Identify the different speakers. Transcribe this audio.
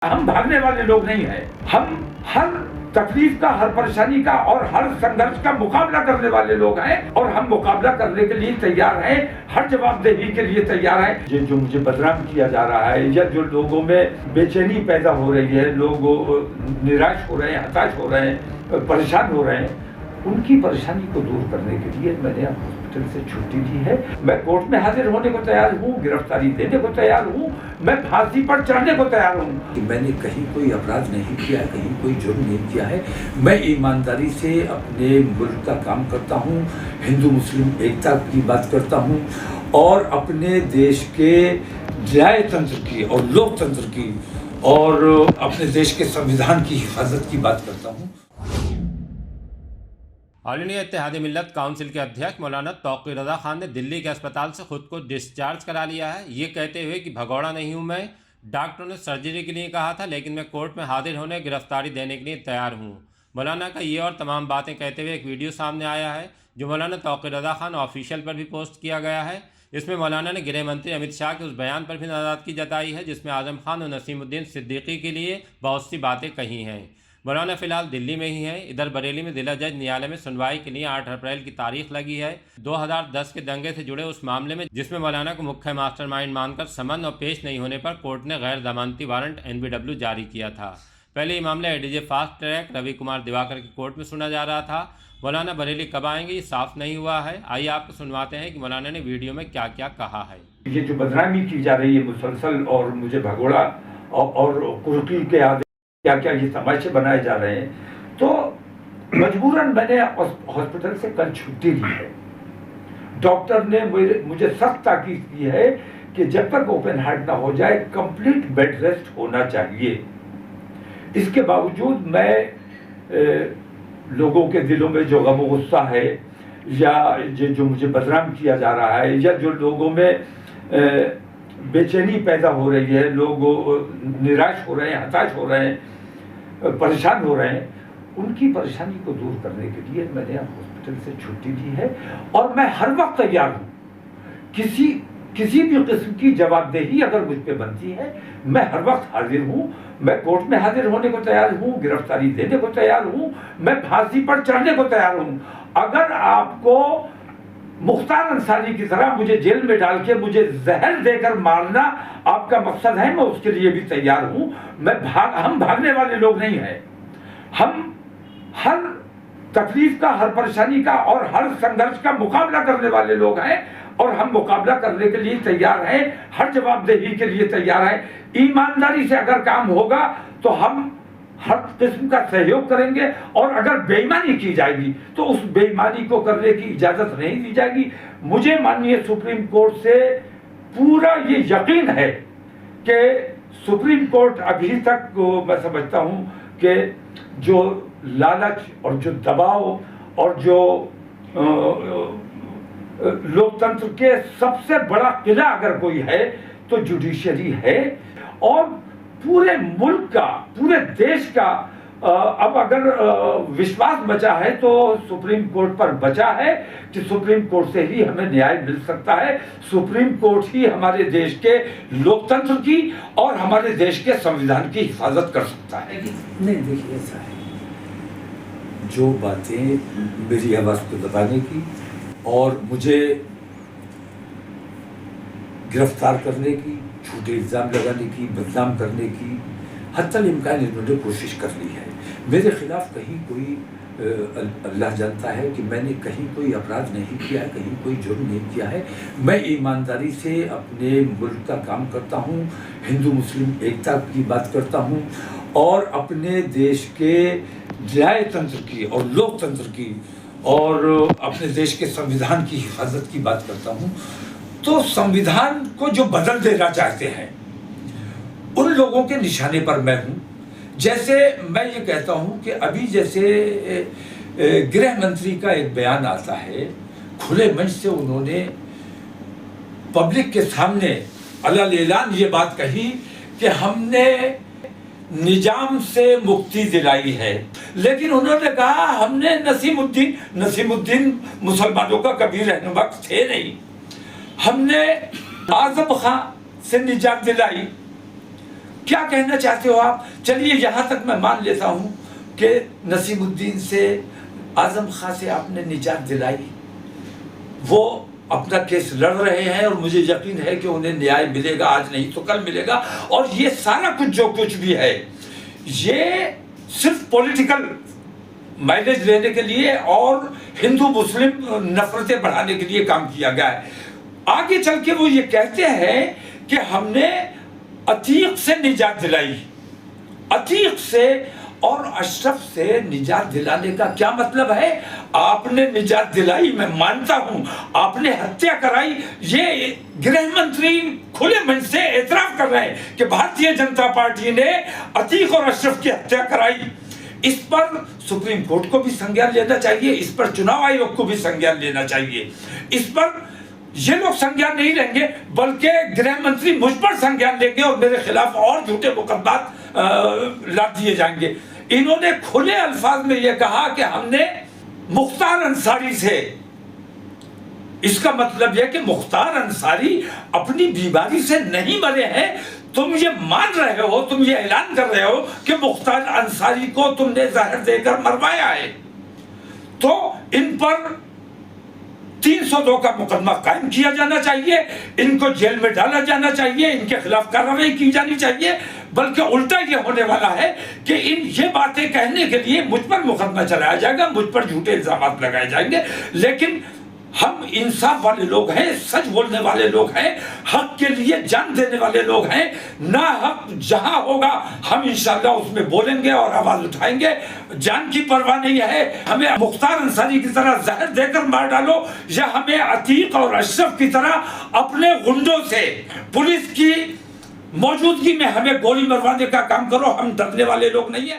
Speaker 1: हम भागने वाले लोग नहीं हैं। हम हर तकलीफ का, हर परेशानी का और हर संघर्ष का मुकाबला करने वाले लोग हैं और हम मुकाबला करने के लिए तैयार हैं, हर जवाबदेही के लिए तैयार हैं। ये जो मुझे बदनाम किया जा रहा है या जो लोगों में बेचैनी पैदा हो रही है, लोग निराश हो रहे हैं, हताश हो रहे हैं, परेशान हो रहे हैं, उनकी परेशानी को दूर करने के लिए मैंने हॉस्पिटल से छुट्टी ली है। मैं कोर्ट में हाजिर होने को तैयार हूँ, गिरफ्तारी देने को तैयार हूँ, मैं फांसी पर चढ़ने को तैयार हूँ।
Speaker 2: कि मैंने कहीं कोई अपराध नहीं किया, कहीं कोई जुर्म नहीं किया है। मैं ईमानदारी से अपने मुल्क का काम करता हूँ, हिंदू मुस्लिम एकता की बात करता हूँ और अपने देश के न्यायतंत्र की और लोकतंत्र की और अपने देश के संविधान की हिफाजत की बात करता हूँ।
Speaker 3: ऑल इंडिया इत्तेहादी मिल्लत काउंसिल के अध्यक्ष मौलाना तौक़ीर रज़ा खान ने दिल्ली के अस्पताल से खुद को डिस्चार्ज करा लिया है, ये कहते हुए कि भगौड़ा नहीं हूँ मैं, डॉक्टरों ने सर्जरी के लिए कहा था लेकिन मैं कोर्ट में हाजिर होने, गिरफ्तारी देने के लिए तैयार हूँ। मौलाना का ये और तमाम बातें कहते हुए एक वीडियो सामने आया है जो मौलाना तौक़ीर रज़ा खान ऑफिशियल पर भी पोस्ट किया गया है। इसमें मौलाना ने गृह मंत्री अमित शाह के उस बयान पर भी नाराज़गी जताई है जिसमें आज़म खान और नसीमुद्दीन सिद्दीकी के लिए बहुत सी बातें कही हैं। मौलाना फिलहाल दिल्ली में ही हैं। इधर बरेली में जिला जज न्यायालय में सुनवाई के लिए 8 अप्रैल की तारीख लगी है। 2010 के दंगे से जुड़े उस मामले में जिसमें मौलाना को मुख्य मास्टरमाइंड मानकर समन और पेश नहीं होने पर कोर्ट ने गैर जमानती वारंट NBW जारी किया था। पहले ये मामला ADJ fast track Ravi Kumar Diwakar की कोर्ट में सुना जा रहा था। मौलाना बरेली कब आएंगे ये साफ नहीं हुआ है। आइए आपको सुनवाते हैं कि मौलाना ने वीडियो में क्या क्या कहा है।
Speaker 1: ये जो बदनामी की जा रही है मुसलसल और मुझे भगोड़ा और कुर्की के आगे क्या क्या ये तमाशे बनाए जा रहे हैं, तो मजबूरन मैंने हॉस्पिटल से कल छुट्टी ली है। डॉक्टर ने मुझे सख्त ताकीद की है कि जब तक ओपन हार्ट ना हो जाए कंप्लीट बेड रेस्ट होना चाहिए। इसके बावजूद मैं लोगों के दिलों में जो गम गुस्सा है या जो मुझे बदनाम किया जा रहा है या जो लोगों में बेचैनी पैदा हो रही है, लोग निराश हो रहे हैं, हताश हो रहे हैं, परेशान हो रहे हैं, उनकी परेशानी को दूर करने के लिए मैंने हॉस्पिटल से छुट्टी ली है और मैं हर वक्त तैयार हूँ। किसी भी किस्म की जवाबदेही अगर मुझ पे बनती है, मैं हर वक्त हाजिर हूँ। मैं कोर्ट में हाजिर होने को तैयार हूँ, गिरफ्तारी देने को तैयार हूँ, मैं फांसी पर चढ़ने को तैयार हूँ। अगर आपको मुख्तार अंसारी की तरह मुझे जेल में डाल के मुझे जहर देकर मारना आपका मकसद है, मैं उसके लिए भी तैयार हूं। हम भागने वाले लोग नहीं हैं। हम हर तकलीफ का, हर परेशानी का और हर संघर्ष का मुकाबला करने वाले लोग हैं और हम मुकाबला करने के लिए तैयार हैं, हर जवाबदेही के लिए तैयार हैं। ईमानदारी से अगर काम होगा तो हम हर किस्म का सहयोग करेंगे और अगर बेईमानी की जाएगी तो उस बेईमानी को करने की इजाजत नहीं दी जाएगी। मुझे माननीय सुप्रीम कोर्ट से पूरा ये यकीन है कि सुप्रीम कोर्ट अभी तक मैं समझता हूँ कि जो लालच और जो दबाव और जो लोकतंत्र के सबसे बड़ा किला अगर कोई है तो जुडिशरी है और पूरे मुल्क का, पूरे देश का अब अगर विश्वास बचा है तो सुप्रीम कोर्ट पर बचा है कि सुप्रीम कोर्ट से ही हमें न्याय मिल सकता है। सुप्रीम कोर्ट ही हमारे देश के लोकतंत्र की और हमारे देश के संविधान की हिफाजत कर सकता है।
Speaker 2: नहीं, देखिए ऐसा है, जो बातें मेरी आवाज़ को दबाने की और मुझे गिरफ्तार करने की, झूठे इल्ज़ाम लगाने की, बदनाम करने की हत्तल इम्कान इन्होंने कोशिश कर ली है। मेरे खिलाफ कहीं कोई अल्लाह जानता है कि मैंने कहीं कोई अपराध नहीं किया है, कहीं कोई जुर्म नहीं किया है। मैं ईमानदारी से अपने मुल्क का काम करता हूँ, हिंदू मुस्लिम एकता की बात करता हूँ और अपने देश के न्यायतंत्र की और लोकतंत्र की और अपने देश के संविधान की हिफाजत की बात करता हूँ। तो संविधान को जो बदल देना चाहते हैं उन लोगों के निशाने पर मैं हूं। जैसे मैं ये कहता हूं कि अभी जैसे गृह मंत्री का एक बयान आता है, खुले मंच से उन्होंने पब्लिक के सामने अलग ऐलान ये बात कही कि हमने निजाम से मुक्ति दिलाई है, लेकिन उन्होंने कहा हमने नसीमुद्दीन मुसलमानों का कभी रहनुमा थे नहीं, हमने आज़म खां से निजात दिलाई। क्या कहना चाहते हो आप? चलिए यहाँ तक मैं मान लेता हूँ कि नसीमुद्दीन से, आजम खां से आपने निजात दिलाई, वो अपना केस लड़ रहे हैं और मुझे यकीन है कि उन्हें न्याय मिलेगा, आज नहीं तो कल मिलेगा। और ये सारा कुछ जो कुछ भी है, ये सिर्फ पॉलिटिकल माइलेज लेने के लिए और हिंदू मुस्लिम नफरतें बढ़ाने के लिए काम किया गया है। आगे चल के वो ये कहते हैं कि हमने अतीक से निजात दिलाई। अतीक से और अशरफ से निजात दिलाने का क्या मतलब है? आपने निजात दिलाई, मैं मानता हूं, आपने हत्या कराई, ये गृह मंत्री खुले मन से एतराफ कर रहे हैं कि भारतीय जनता पार्टी ने अतीक और अशरफ की हत्या कराई। इस पर सुप्रीम कोर्ट को भी संज्ञान लेना चाहिए, इस पर चुनाव आयोग को भी संज्ञान लेना चाहिए। इस पर ये लोग संज्ञान नहीं लेंगे, बल्कि गृह मंत्री मुझ पर संज्ञान लेंगे और मेरे खिलाफ और झूठे मुकदमात लाद दिए जाएंगे। इन्होंने खुले अल्फाज में यह कहा कि हमने मुख्तार अंसारी से, इसका मतलब यह कि मुख्तार अंसारी अपनी बीमारी से नहीं मरे हैं। तुम ये मान रहे हो, तुम ये ऐलान कर रहे हो कि मुख्तार अंसारी को तुमने जहर देकर मरवाया है, तो इन पर 302 का मुकदमा कायम किया जाना चाहिए, इनको जेल में डाला जाना चाहिए, इनके खिलाफ कार्रवाई की जानी चाहिए। बल्कि उल्टा ये होने वाला है कि ये बातें कहने के लिए मुझ पर मुकदमा चलाया जाएगा, मुझ पर झूठे इल्जाम लगाए जाएंगे। लेकिन हम इंसाफ वाले लोग हैं, सच बोलने वाले लोग हैं, हक के लिए जान देने वाले लोग हैं। ना हक जहां होगा हम इंशाल्लाह उसमें बोलेंगे और आवाज उठाएंगे। जान की परवाह नहीं है, हमें मुख्तार अंसारी की तरह जहर देकर मार डालो या हमें अतीक और अशरफ की तरह अपने गुंडों से पुलिस की मौजूदगी में हमें गोली मरवाने का काम करो। हम डरने वाले लोग नहीं है।